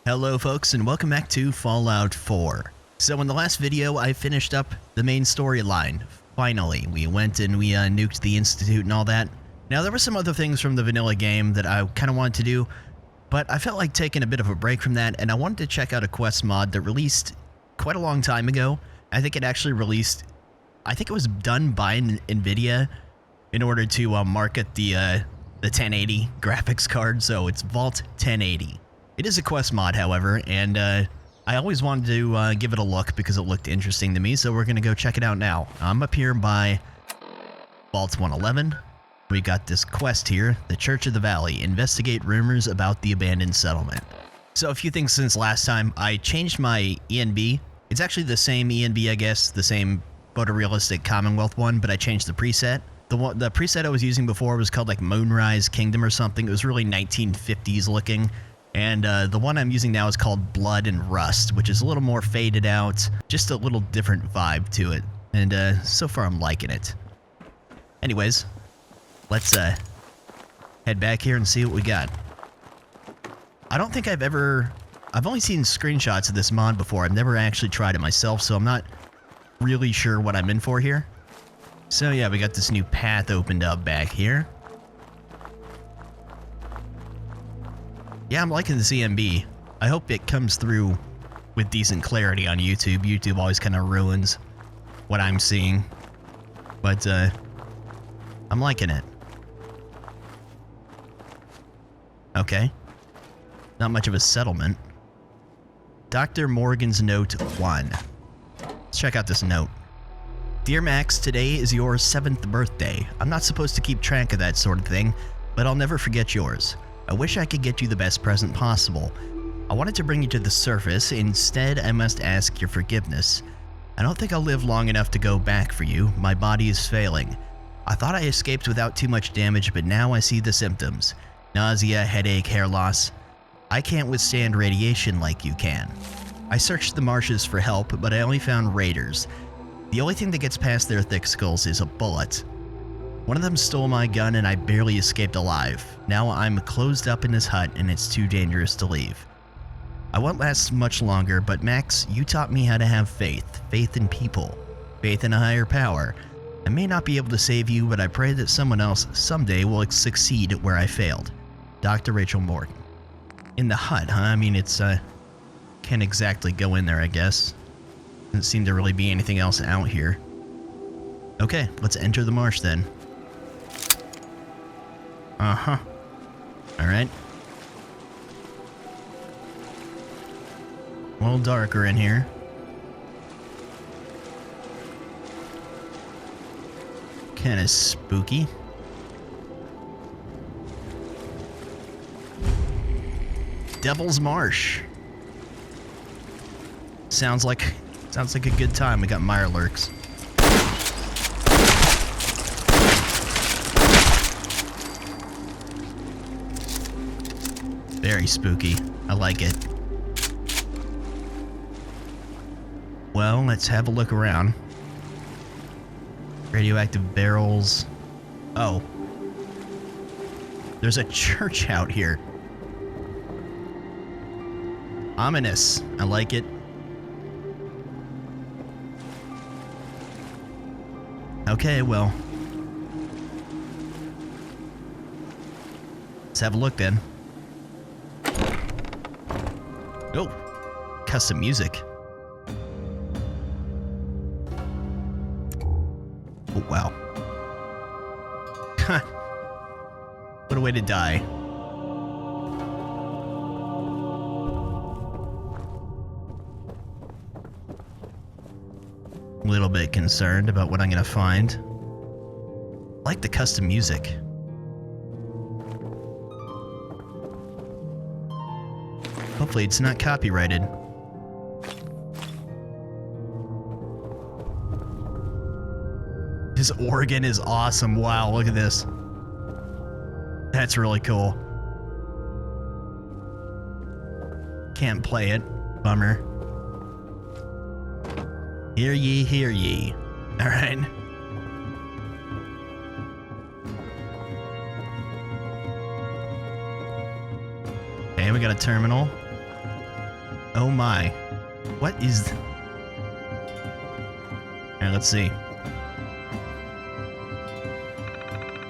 Hello folks and welcome back to Fallout 4. So in the last video I finished up the main storyline. Finally, we went and we nuked the Institute and all that. Now there were some other things from the vanilla game that I kind of wanted to do, but I felt like taking a bit of a break from that and I wanted to check out a quest mod that released quite a long time ago. I think it actually released, I think it was done by NVIDIA in order to market the 1080 graphics card, so it's Vault 1080. It is a quest mod, however, and I always wanted to give it a look because it looked interesting to me, so we're going to go check it out now. I'm up here by Vault 111. We got this quest here, the Church of the Valley. Investigate rumors about the abandoned settlement. So a few things since last time. I changed my ENB. It's actually the same ENB, I guess, the same photorealistic Commonwealth one, but I changed the preset. The preset I was using before was called like Moonrise Kingdom or something. It was really 1950s looking. And the one I'm using now is called Blood and Rust, which is a little more faded out, just a little different vibe to it. And so far I'm liking it. Anyways, let's head back here and see what we got. I don't think I've only seen screenshots of this mod before. I've never actually tried it myself, so I'm not really sure what I'm in for here. So yeah, we got this new path opened up back here. Yeah, I'm liking the CMB. I hope it comes through with decent clarity on YouTube. YouTube always kind of ruins what I'm seeing. But, I'm liking it. Okay. Not much of a settlement. Dr. Morgan's Note 1. Let's check out this note. Dear Max, today is your 7th birthday. I'm not supposed to keep track of that sort of thing, but I'll never forget yours. I wish I could get you the best present possible. I wanted to bring you to the surface. Instead, I must ask your forgiveness. I don't think I'll live long enough to go back for you. My body is failing. I thought I escaped without too much damage, but now I see the symptoms. Nausea, headache, hair loss. I can't withstand radiation like you can. I searched the marshes for help, but I only found raiders. The only thing that gets past their thick skulls is a bullet. One of them stole my gun and I barely escaped alive. Now I'm closed up in this hut and it's too dangerous to leave. I won't last much longer, but Max, you taught me how to have faith. Faith in people. Faith in a higher power. I may not be able to save you, but I pray that someone else someday will succeed where I failed. Dr. Rachel Morgan. In the hut, huh? I mean, it's, can't exactly go in there, I guess. Doesn't seem to really be anything else out here. Okay, let's enter the marsh then. Uh-huh. Alright. A little darker in here. Kinda spooky. Devil's Marsh. Sounds like a good time. We got Mirelurks. Very spooky. I like it. Well, let's have a look around. Radioactive barrels. Oh. There's a church out here. Ominous. I like it. Okay, well. Let's have a look then. Oh, custom music. Oh, wow. What a way to die. A little bit concerned about what I'm gonna find. I like the custom music. Hopefully it's not copyrighted. His organ is awesome. Wow, look at this. That's really cool. Can't play it. Bummer. Hear ye, hear ye. Alright. Okay, we got a terminal. Oh my. What is... Alright, let's see.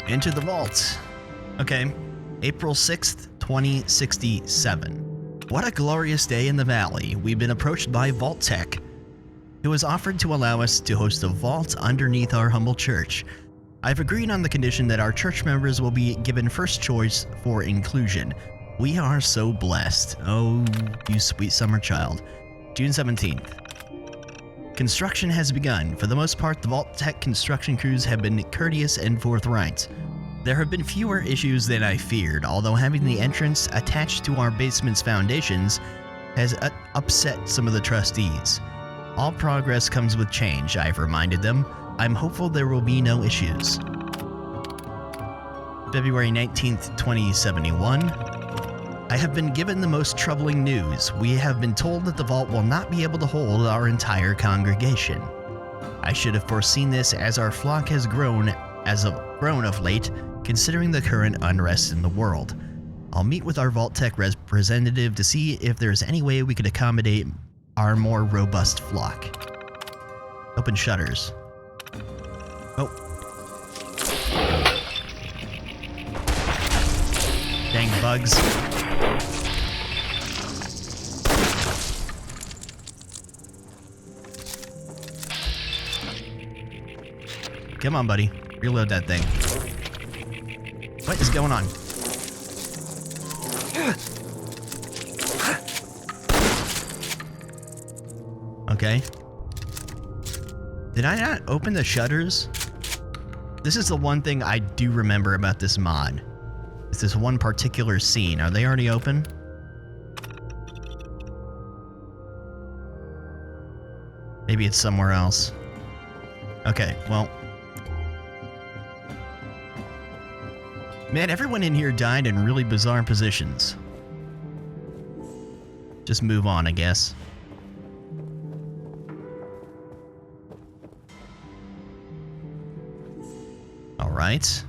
Enter the vault. Okay. April 6th, 2067. What a glorious day in the valley. We've been approached by Vault Tech, who has offered to allow us to host a vault underneath our humble church. I've agreed on the condition that our church members will be given first choice for inclusion. We are so blessed. Oh, you sweet summer child. June 17th. Construction has begun. For the most part, the Vault Tech construction crews have been courteous and forthright. There have been fewer issues than I feared, although having the entrance attached to our basement's foundations has upset some of the trustees. All progress comes with change, I've reminded them. I'm hopeful there will be no issues. February 19th, 2071. I have been given the most troubling news. We have been told that the vault will not be able to hold our entire congregation. I should have foreseen this, as our flock has grown of late, considering the current unrest in the world. I'll meet with our Vault Tech representative to see if there's any way we could accommodate our more robust flock. Open shutters. Oh. Dang bugs. Come on, buddy. Reload that thing. What is going on? Okay. Did I not open the shutters? This is the one thing I do remember about this mod. It's this one particular scene. Are they already open? Maybe it's somewhere else. Okay, well. Man, everyone in here died in really bizarre positions. Just move on, I guess. All right.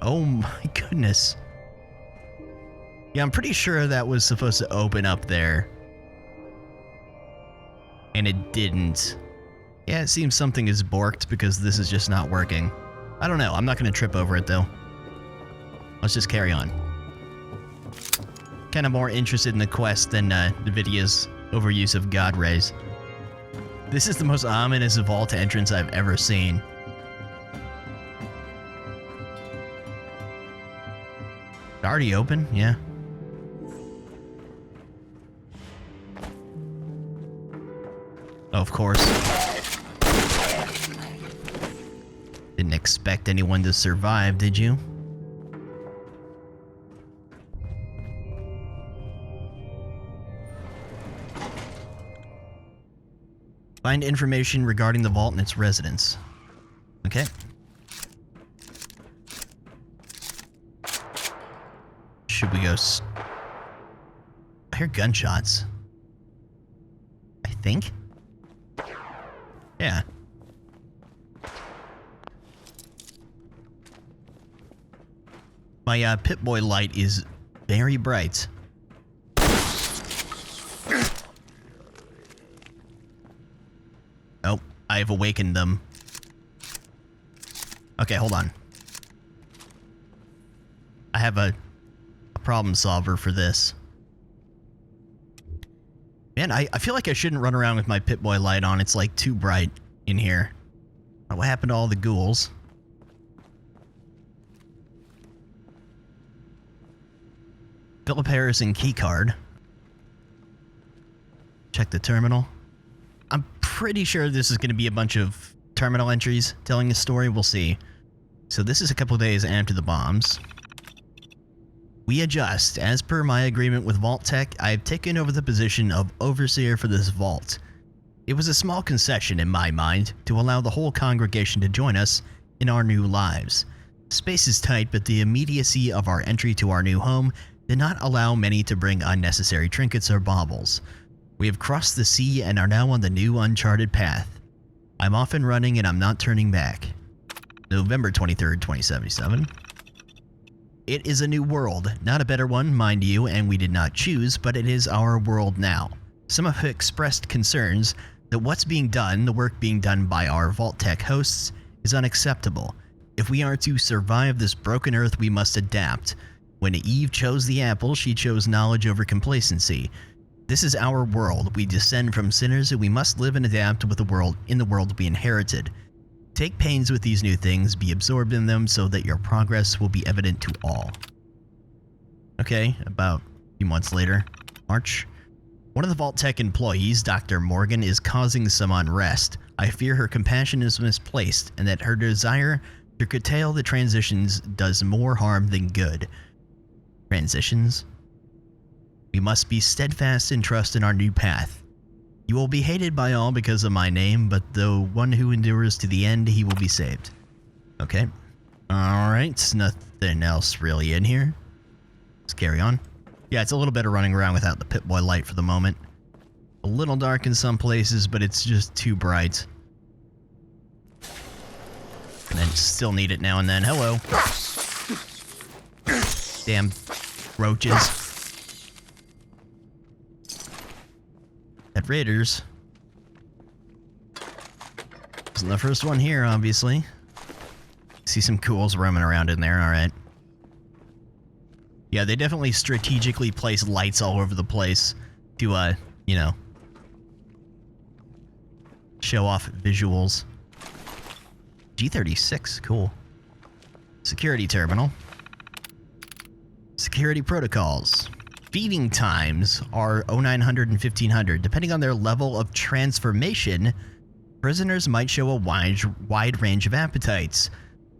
Oh my goodness. Yeah, I'm pretty sure that was supposed to open up there. And it didn't. Yeah, it seems something is borked because this is just not working. I don't know. I'm not going to trip over it, though. Let's just carry on. Kind of more interested in the quest than NVIDIA's overuse of God rays. This is the most ominous vault entrance I've ever seen. Already open? Yeah. Oh, of course. Didn't expect anyone to survive, did you? Find information regarding the vault and its residents. Okay. Should we go I hear gunshots. I think? Yeah. My Pip-Boy light is very bright. Oh, I have awakened them. Okay, hold on. I have a problem solver for this. Man, I feel like I shouldn't run around with my Pip-Boy light on. It's like too bright in here. What happened to all the ghouls? Philip Harrison keycard. Check the terminal. I'm pretty sure this is going to be a bunch of terminal entries telling a story. We'll see. So this is a couple days after the bombs. We adjust. As per my agreement with Vault Tech, I have taken over the position of overseer for this vault. It was a small concession in my mind to allow the whole congregation to join us in our new lives. Space is tight, but the immediacy of our entry to our new home did not allow many to bring unnecessary trinkets or baubles. We have crossed the sea and are now on the new uncharted path. I'm off and running and I'm not turning back. November 23rd, 2077. It is a new world, not a better one, mind you, and we did not choose, but it is our world now. Some have expressed concerns that what's being done, the work being done by our Vault-Tec hosts, is unacceptable. If we are to survive this broken earth, we must adapt. When Eve chose the apple, she chose knowledge over complacency. This is our world. We descend from sinners, and we must live and adapt with the world we inherited. Take pains with these new things, be absorbed in them so that your progress will be evident to all. Okay, about a few months later, March. One of the Vault-Tec employees, Dr. Morgan, is causing some unrest. I fear her compassion is misplaced, and that her desire to curtail the transitions does more harm than good. Transitions? We must be steadfast and trust in our new path. You will be hated by all because of my name, but the one who endures to the end, he will be saved. Okay. Alright, nothing else really in here. Let's carry on. Yeah, it's a little bit of running around without the Pip-Boy light for the moment. A little dark in some places, but it's just too bright. And then still need it now and then. Hello. Damn roaches. At Raiders. Isn't the first one here, obviously. See some cools roaming around in there, alright. Yeah, they definitely strategically place lights all over the place to, you know, show off visuals. G36, cool. Security terminal. Security protocols. Feeding times are 0900 and 1500. Depending on their level of transformation, prisoners might show a wide range of appetites.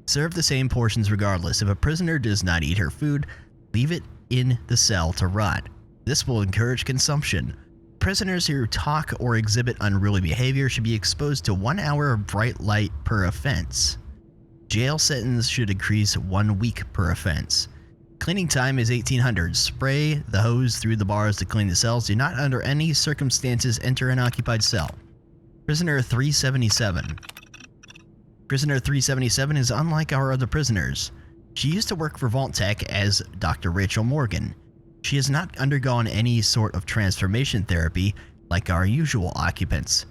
Serve the same portions regardless. If a prisoner does not eat her food, leave it in the cell to rot. This will encourage consumption. Prisoners who talk or exhibit unruly behavior should be exposed to 1 hour of bright light per offense. Jail sentence should increase 1 week per offense. Cleaning time is 1800. Spray the hose through the bars to clean the cells. Do not under any circumstances enter an occupied cell. Prisoner 377. Prisoner 377 is unlike our other prisoners. She used to work for Vault-Tec as Dr. Rachel Morgan. She has not undergone any sort of transformation therapy like our usual occupants.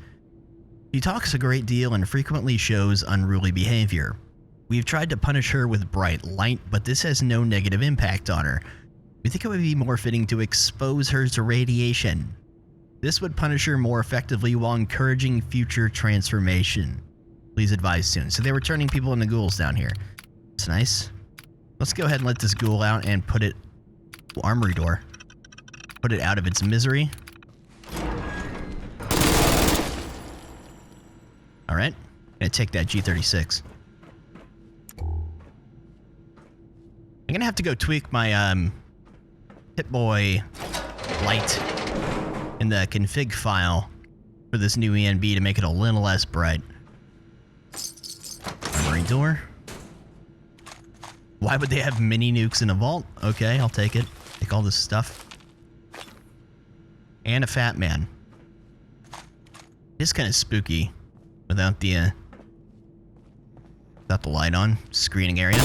She talks a great deal and frequently shows unruly behavior. We've tried to punish her with bright light, but this has no negative impact on her. We think it would be more fitting to expose her to radiation. This would punish her more effectively while encouraging future transformation. Please advise soon. So they were turning people into ghouls down here. It's nice. Let's go ahead and let this ghoul out and put it... Armory door. Put it out of its misery. Alright. Gonna take that G36. I'm gonna have to go tweak my Pip-Boy light in the config file for this new ENB to make it a little less bright. Armory door. Why would they have mini nukes in a vault? Okay, I'll take it. Take all this stuff. And a fat man. It's kind of spooky without the light on. Screening area.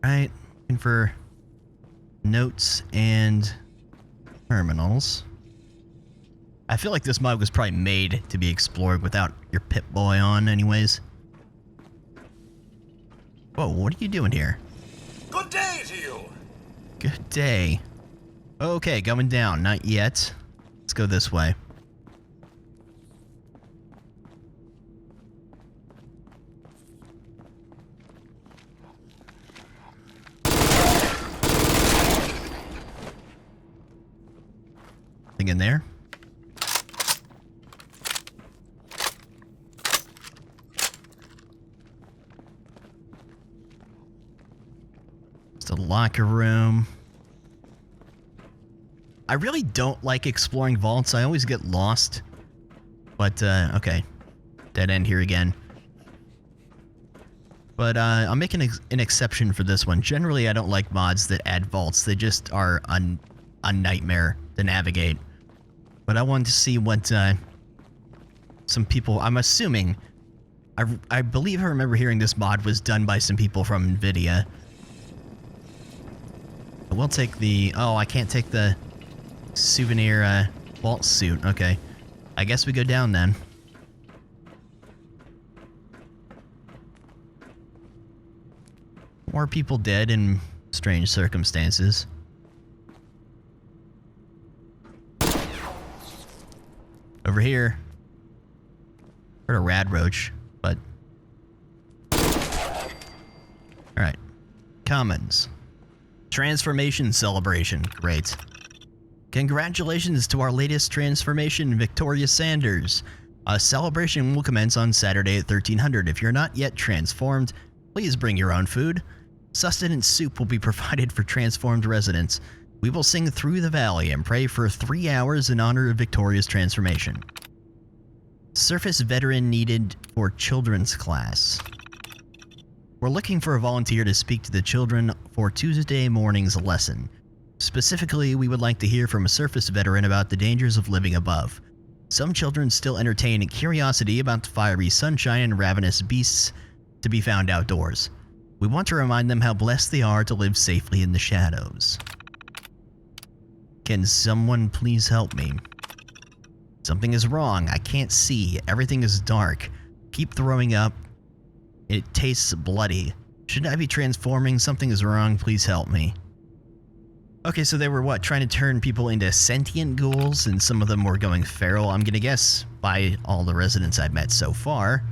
Right, looking for notes and terminals. I feel like this mug was probably made to be explored without your Pip-Boy on anyways. Whoa, what are you doing here? Good day to you! Good day. Okay, going down. Not yet. Let's go this way. Thing in there. Just a locker room. I really don't like exploring vaults. I always get lost. But, okay. Dead end here again. But I'm making an exception for this one. Generally, I don't like mods that add vaults. They just are a nightmare to navigate. But I wanted to see what some people... I'm assuming... I believe I remember hearing this mod was done by some people from NVIDIA. We'll take the... Oh, I can't take the souvenir vault suit. Okay. I guess we go down then. More people dead in strange circumstances. Over here. Heard a rad roach, but... Alright. Commons. Transformation celebration. Great. Congratulations to our latest transformation, Victoria Sanders. A celebration will commence on Saturday at 1300. If you're not yet transformed, please bring your own food. Sustenance soup will be provided for transformed residents. We will sing Through the Valley and pray for 3 hours in honor of Victoria's transformation. Surface veteran needed for children's class. We're looking for a volunteer to speak to the children for Tuesday morning's lesson. Specifically, we would like to hear from a surface veteran about the dangers of living above. Some children still entertain curiosity about the fiery sunshine and ravenous beasts to be found outdoors. We want to remind them how blessed they are to live safely in the shadows. Can someone please help me? Something is wrong. I can't see. Everything is dark. Keep throwing up. It tastes bloody. Shouldn't I be transforming? Something is wrong. Please help me. Okay, so they were what? Trying to turn people into sentient ghouls, and some of them were going feral. I'm gonna guess, by all the residents I've met so far,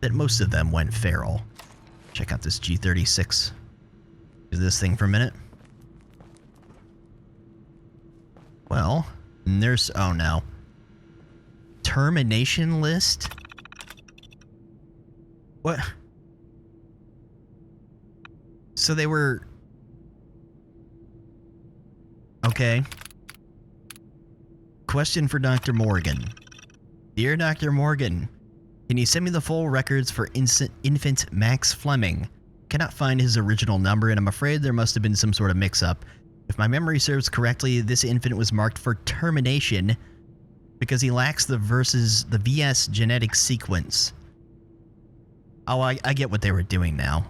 that most of them went feral. Check out this G36. Do this thing for a minute. Well, there's... Oh no. Termination list? What? So they were... Okay. Question for Dr. Morgan. Dear Dr. Morgan, can you send me the full records for infant Max Fleming? Cannot find his original number, and I'm afraid there must have been some sort of mix-up. If my memory serves correctly, this infant was marked for termination because he lacks the VS genetic sequence. Oh, I get what they were doing now.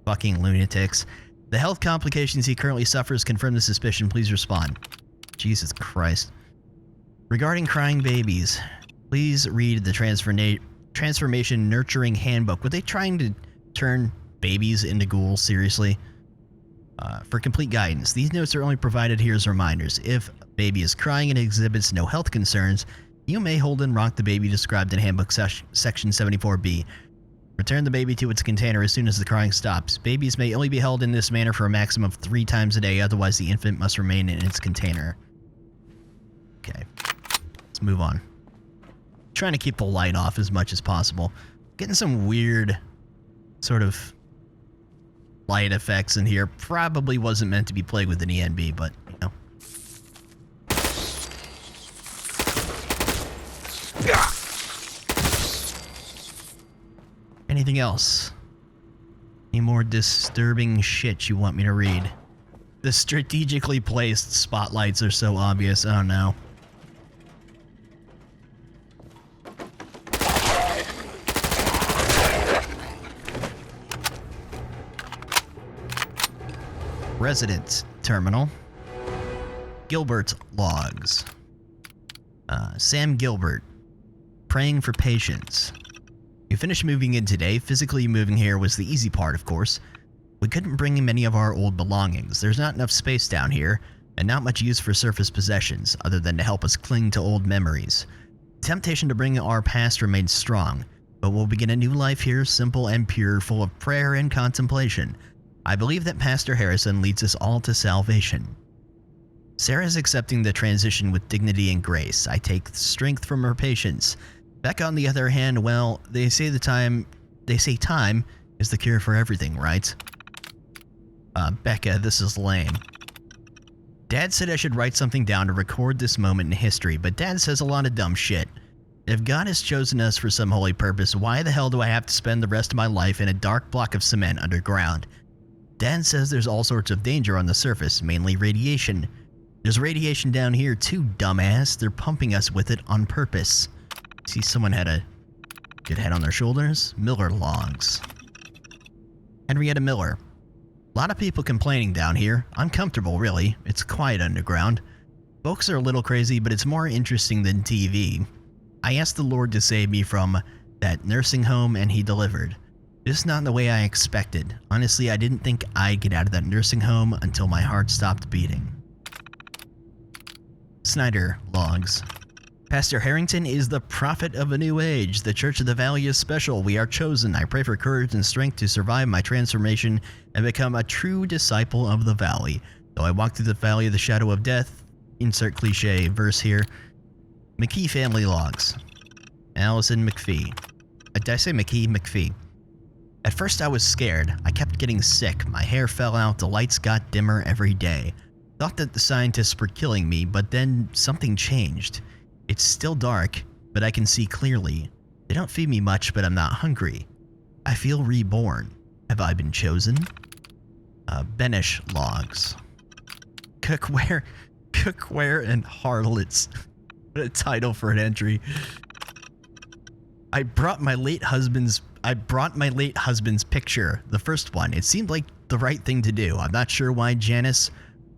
Fucking lunatics. The health complications he currently suffers confirm the suspicion. Please respond. Jesus Christ. Regarding crying babies, please read the Transformation Nurturing Handbook. Were they trying to turn babies into ghouls? Seriously? For complete guidance, these notes are only provided here as reminders. If a baby is crying and exhibits no health concerns, you may hold and rock the baby described in Handbook Section 74B. Return the baby to its container as soon as the crying stops. Babies may only be held in this manner for a maximum of 3 times a day, otherwise the infant must remain in its container. Okay, let's move on. Trying to keep the light off as much as possible. Getting some weird sort of light effects in here. Probably wasn't meant to be played with an ENB, but, you know. Anything else? Any more disturbing shit you want me to read? The strategically placed spotlights are so obvious. Oh no. Resident terminal. Gilbert logs. Sam Gilbert. Praying for patience. We finished moving in today. Physically moving here was the easy part, of course. We couldn't bring in many of our old belongings. There's not enough space down here, and not much use for surface possessions, other than to help us cling to old memories. The temptation to bring our past remains strong, but we'll begin a new life here, simple and pure, full of prayer and contemplation. I believe that Pastor Harrison leads us all to salvation. Sarah's accepting the transition with dignity and grace. I take strength from her patience. Becca, on the other hand, well, they say time is the cure for everything, right? Becca, this is lame. Dad said I should write something down to record this moment in history, but Dad says a lot of dumb shit. If God has chosen us for some holy purpose, why the hell do I have to spend the rest of my life in a dark block of cement underground? Dad says there's all sorts of danger on the surface, mainly radiation. There's radiation down here too, dumbass. They're pumping us with it on purpose. See, someone had a good head on their shoulders. Miller logs. Henrietta Miller. A lot of people complaining down here. Uncomfortable, really. It's quiet underground. Folks are a little crazy, but it's more interesting than TV. I asked the Lord to save me from that nursing home, and he delivered. Just not in the way I expected. Honestly, I didn't think I'd get out of that nursing home until my heart stopped beating. Snyder logs. Pastor Harrington is the prophet of a new age. The Church of the Valley is special. We are chosen. I pray for courage and strength to survive my transformation and become a true disciple of the Valley. Though I walk through the valley of the shadow of death, insert cliche verse here. McKee family logs. Allison McPhee. Did I say McKee? McPhee. At first I was scared. I kept getting sick. My hair fell out. The lights got dimmer every day. Thought that the scientists were killing me, but then something changed. It's still dark, but I can see clearly. They don't feed me much, but I'm not hungry. I feel reborn. Have I been chosen? Benish logs. Cookware and harlots. What a title for an entry. I brought my late husband's picture, the first one. It seemed like the right thing to do. I'm not sure why Janice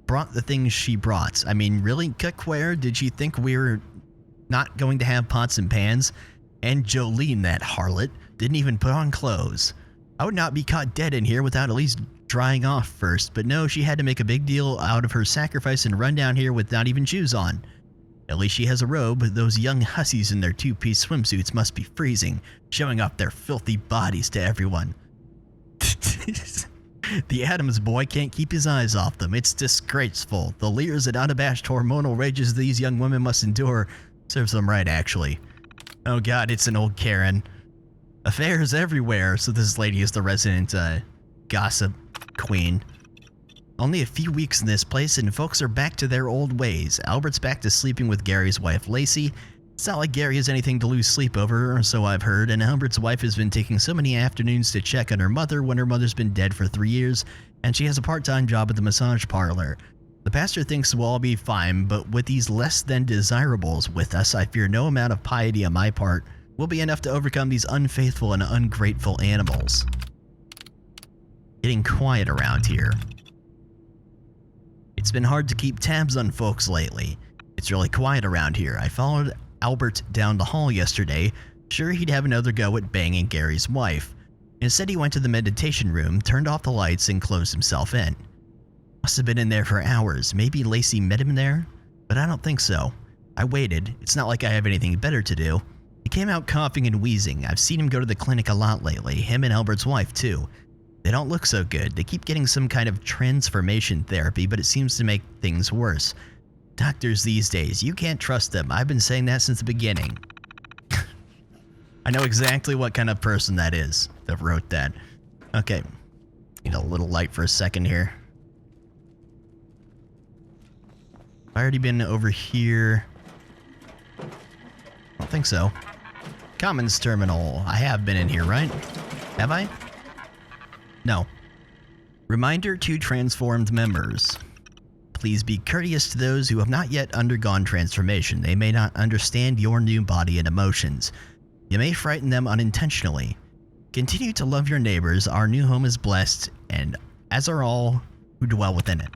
brought the things she brought. I mean, really, cookware? Did she think we were not going to have pots and pans? And Jolene, that harlot, didn't even put on clothes. I would not be caught dead in here without at least drying off first, but no, she had to make a big deal out of her sacrifice and run down here with not even shoes on. At least she has a robe. Those young hussies in their two-piece swimsuits must be freezing, showing off their filthy bodies to everyone. The Adams boy can't keep his eyes off them. It's disgraceful. The leers and unabashed hormonal rages these young women must endure serves them right, actually. Oh god, it's an old Karen. Affairs everywhere, so this lady is the resident gossip queen. Only a few weeks in this place and folks are back to their old ways. Albert's back to sleeping with Gary's wife, Lacey. It's not like Gary has anything to lose sleep over, or so I've heard, and Albert's wife has been taking so many afternoons to check on her mother when her mother's been dead for 3 years, and she has a part-time job at the massage parlor. The pastor thinks we'll all be fine, but with these less than desirables with us, I fear no amount of piety on my part will be enough to overcome these unfaithful and ungrateful animals. Getting quiet around here. It's been hard to keep tabs on folks lately. It's really quiet around here. I followed Albert down the hall yesterday, sure he'd have another go at banging Gary's wife. Instead, he went to the meditation room, turned off the lights, and closed himself in. Must have been in there for hours. Maybe Lacey met him there? But I don't think so. I waited. It's not like I have anything better to do. He came out coughing and wheezing. I've seen him go to the clinic a lot lately, him and Albert's wife too. They don't look so good. They keep getting some kind of transformation therapy, but it seems to make things worse. Doctors these days, you can't trust them. I've been saying that since the beginning. I know exactly what kind of person that is that wrote that. Okay. Need a little light for a second here. I've already been over here. I don't think so. Commons terminal. I have been in here, right? Have I? No. Reminder to transformed members. Please be courteous to those who have not yet undergone transformation. They may not understand your new body and emotions. You may frighten them unintentionally. Continue to love your neighbors. Our new home is blessed, and as are all who dwell within it.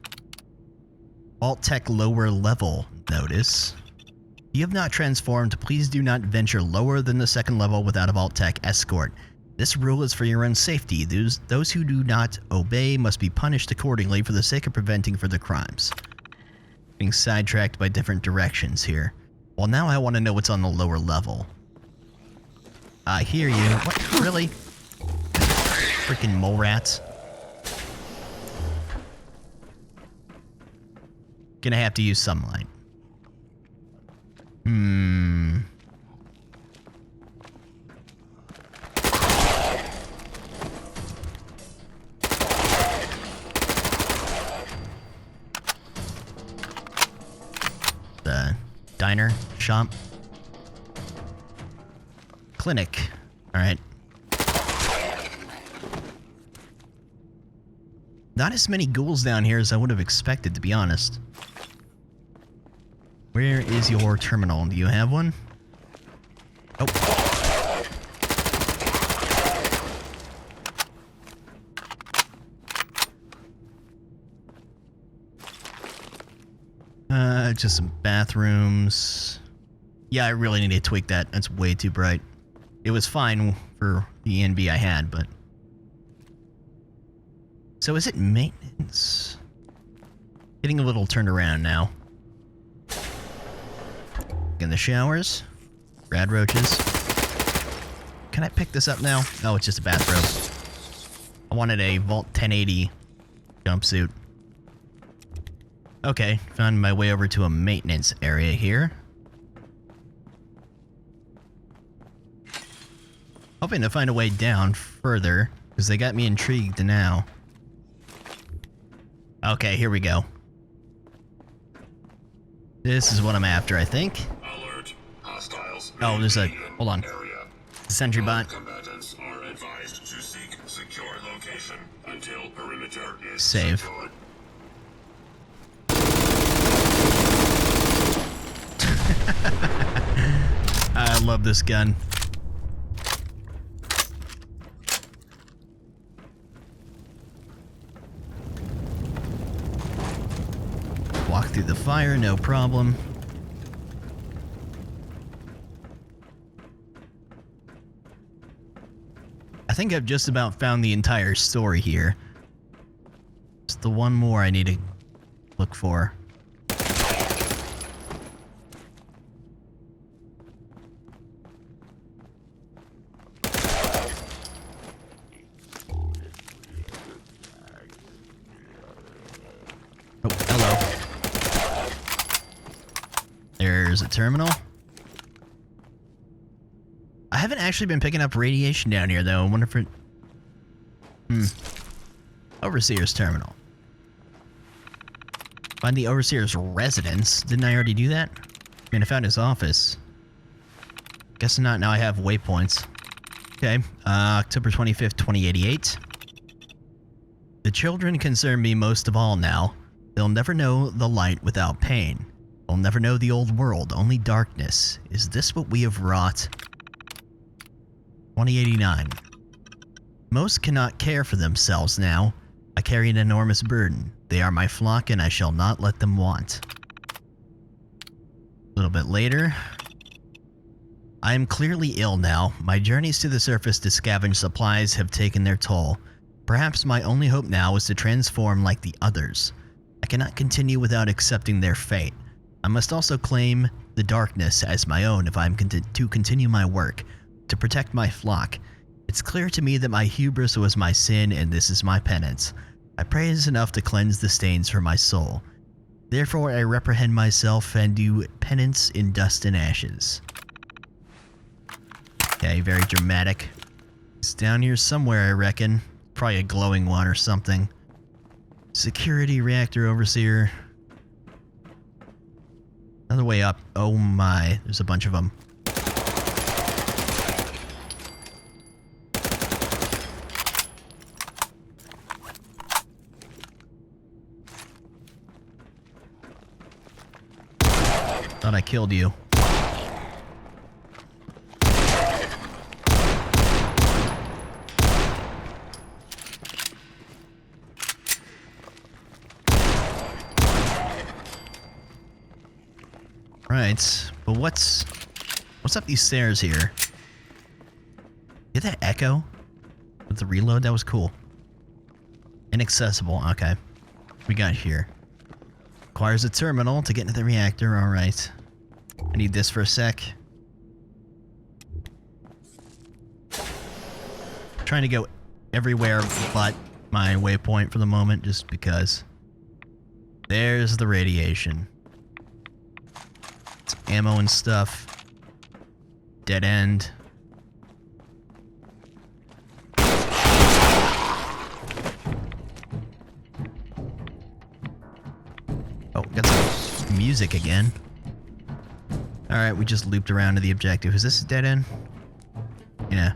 Alt Tech lower level notice. If you have not transformed, please do not venture lower than the second level without a Vault Tech escort. This rule is for your own safety. Those who do not obey must be punished accordingly for the sake of preventing further crimes. Being sidetracked by different directions here. Well, now I want to know what's on the lower level. I hear you. What? Really? Freaking mole rats. Gonna have to use sunlight. The diner shop. Clinic. Alright. Not as many ghouls down here as I would have expected, to be honest. Where is your terminal? Do you have one? Oh. Just some bathrooms. Yeah, I really need to tweak that. That's way too bright. It was fine for the NB I had, but... So is it maintenance? Getting a little turned around now. In the showers. Rad roaches. Can I pick this up now? Oh, it's just a bathrobe. I wanted a Vault 1080 jumpsuit. Okay, found my way over to a maintenance area here. Hoping to find a way down further, because they got me intrigued now. Okay, here we go. This is what I'm after, I think. Alert. Hostiles. Oh, there's a... Hold on. Area. Sentry bot. Combatants are advised to seek secure location until perimeter is Save. secured. I love this gun. Walk through the fire, no problem. I think I've just about found the entire story here. It's the one more I need to look for. Oh, hello. There's a terminal. I haven't actually been picking up radiation down here, though. I wonder if it... Overseer's terminal. Find the Overseer's residence. Didn't I already do that? I mean, I found his office. Guess not. Now I have waypoints. Okay. October 25th, 2088. The children concern me most of all now. They'll never know the light without pain. They'll never know the old world, only darkness. Is this what we have wrought? 2089. Most cannot care for themselves now. I carry an enormous burden. They are my flock and I shall not let them want. A little bit later. I am clearly ill now. My journeys to the surface to scavenge supplies have taken their toll. Perhaps my only hope now is to transform like the others. I cannot continue without accepting their fate. I must also claim the darkness as my own if I am to continue my work, to protect my flock. It's clear to me that my hubris was my sin and this is my penance. I pray it is enough to cleanse the stains from my soul. Therefore I reprehend myself and do penance in dust and ashes. Okay, very dramatic. It's down here somewhere, I reckon. Probably a glowing one or something. Security reactor overseer. Another way up. Oh my, there's a bunch of them. Thought I killed you. Right, but what's up these stairs here? Get that echo with the reload? That was cool. Inaccessible. Okay, we got here. Requires a terminal to get into the reactor. All right. I need this for a sec. Trying to go everywhere but my waypoint for the moment, just because. There's the radiation. Some ammo and stuff. Dead end. Oh, got some music again. Alright, we just looped around to the objective. Is this a dead end? Yeah.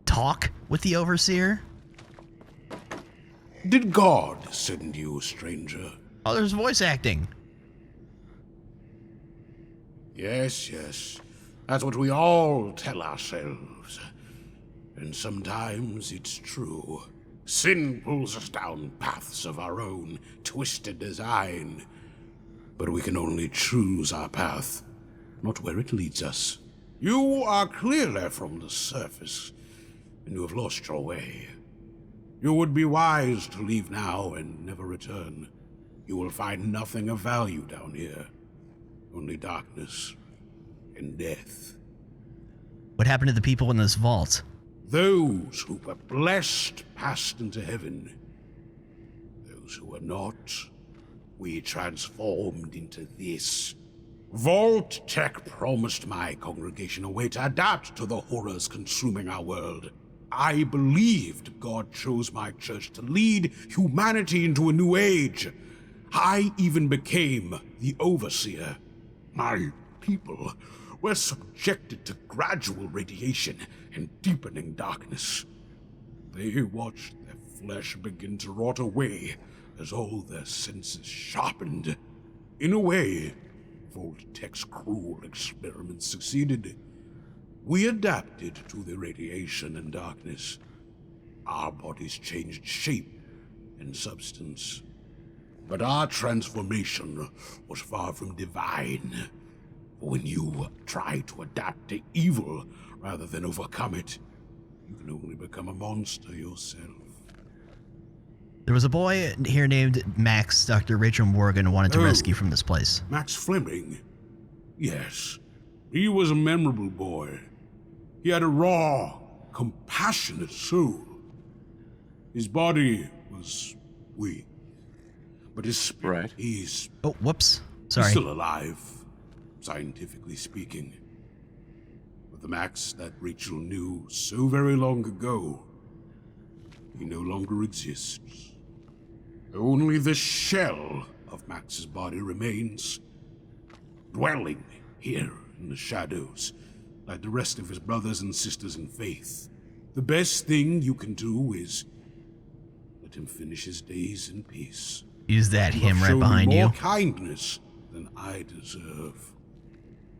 Talk with the Overseer? Did God send you, stranger? Oh, there's voice acting. Yes, yes. That's what we all tell ourselves. And sometimes it's true. Sin pulls us down paths of our own twisted design. But we can only choose our path, not where it leads us. You are clearly from the surface, and you have lost your way. You would be wise to leave now and never return. You will find nothing of value down here. Only darkness and death. What happened to the people in this vault? Those who were blessed passed into heaven. Those who were not, we transformed into this. Vault Tech promised my congregation a way to adapt to the horrors consuming our world. I believed God chose my church to lead humanity into a new age. I even became the Overseer. My people were subjected to gradual radiation and deepening darkness. They watched their flesh begin to rot away as all their senses sharpened. In a way, Vault Tech's cruel experiments succeeded. We adapted to the radiation and darkness. Our bodies changed shape and substance. But our transformation was far from divine. When you try to adapt to evil rather than overcome it, you can only become a monster yourself. There was a boy here named Max Dr. Rachel Morgan wanted to rescue from this place. Max Fleming? Yes. He was a memorable boy. He had a raw, compassionate soul. His body was weak, but his spirit, he's Oh, whoops. Sorry. still alive, scientifically speaking. But the Max that Rachel knew so very long ago, he no longer exists. Only the shell of Max's body remains, dwelling here in the shadows, like the rest of his brothers and sisters in faith. The best thing you can do is let him finish his days in peace. Is that You him have right shown me behind you? more kindness than I deserve.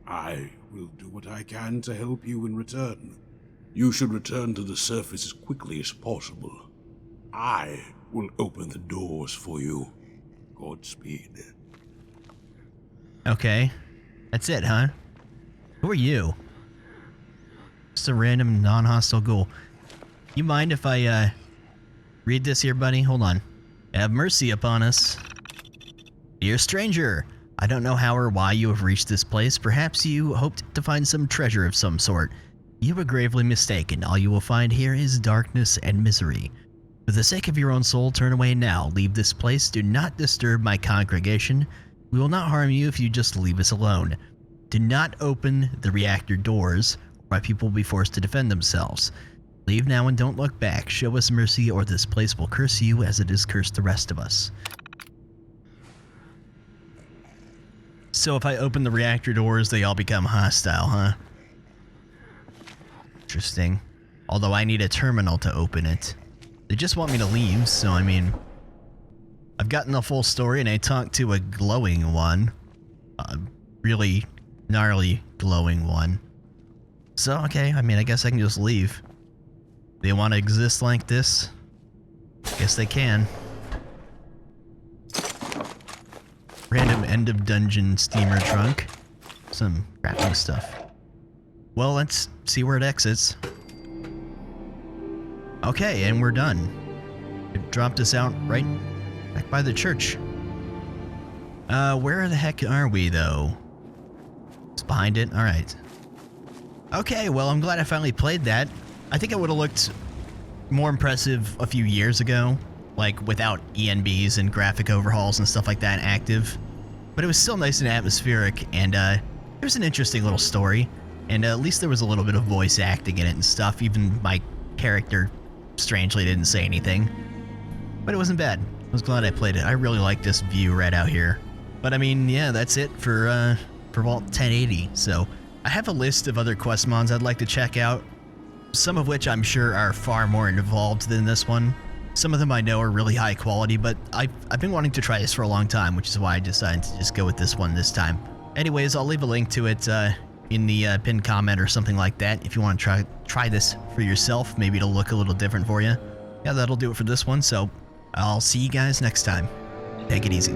I will do what I can to help you in return. You should return to the surface as quickly as possible. I will open the doors for you. Godspeed. Okay. That's it, huh? Who are you? Just a random non-hostile ghoul. You mind if I, read this here, buddy? Hold on. Have mercy upon us. Dear stranger, I don't know how or why you have reached this place. Perhaps you hoped to find some treasure of some sort. You are gravely mistaken. All you will find here is darkness and misery. For the sake of your own soul, turn away now. Leave this place. Do not disturb my congregation. We will not harm you if you just leave us alone. Do not open the reactor doors, or my people will be forced to defend themselves. Leave now and don't look back. Show us mercy, or this place will curse you as it has cursed the rest of us. So if I open the reactor doors, they all become hostile, huh? Interesting. Although I need a terminal to open it. They just want me to leave, so I mean... I've gotten the full story and I talked to a glowing one. A really gnarly glowing one. So, okay, I mean, I guess I can just leave. They want to exist like this? Guess they can. Random end of dungeon steamer trunk. Some crafting stuff. Well, let's see where it exits. Okay, and we're done. It dropped us out right back by the church. Where the heck are we, though? It's behind it? Alright. Okay, well, I'm glad I finally played that. I think it would have looked more impressive a few years ago, like without ENBs and graphic overhauls and stuff like that active. But it was still nice and atmospheric, and it was an interesting little story. And at least there was a little bit of voice acting in it and stuff. Even my character strangely didn't say anything. But it wasn't bad. I was glad I played it. I really like this view right out here. But I mean, yeah, that's it for Vault 1080. So I have a list of other quest mods I'd like to check out, some of which I'm sure are far more involved than this one. Some of them I know are really high quality, but I've been wanting to try this for a long time, which is why I decided to just go with this one this time. Anyways, I'll leave a link to it in the pinned comment or something like that if you want to try this for yourself. Maybe it'll look a little different for you. Yeah, that'll do it for this one, so I'll see you guys next time. Take it easy.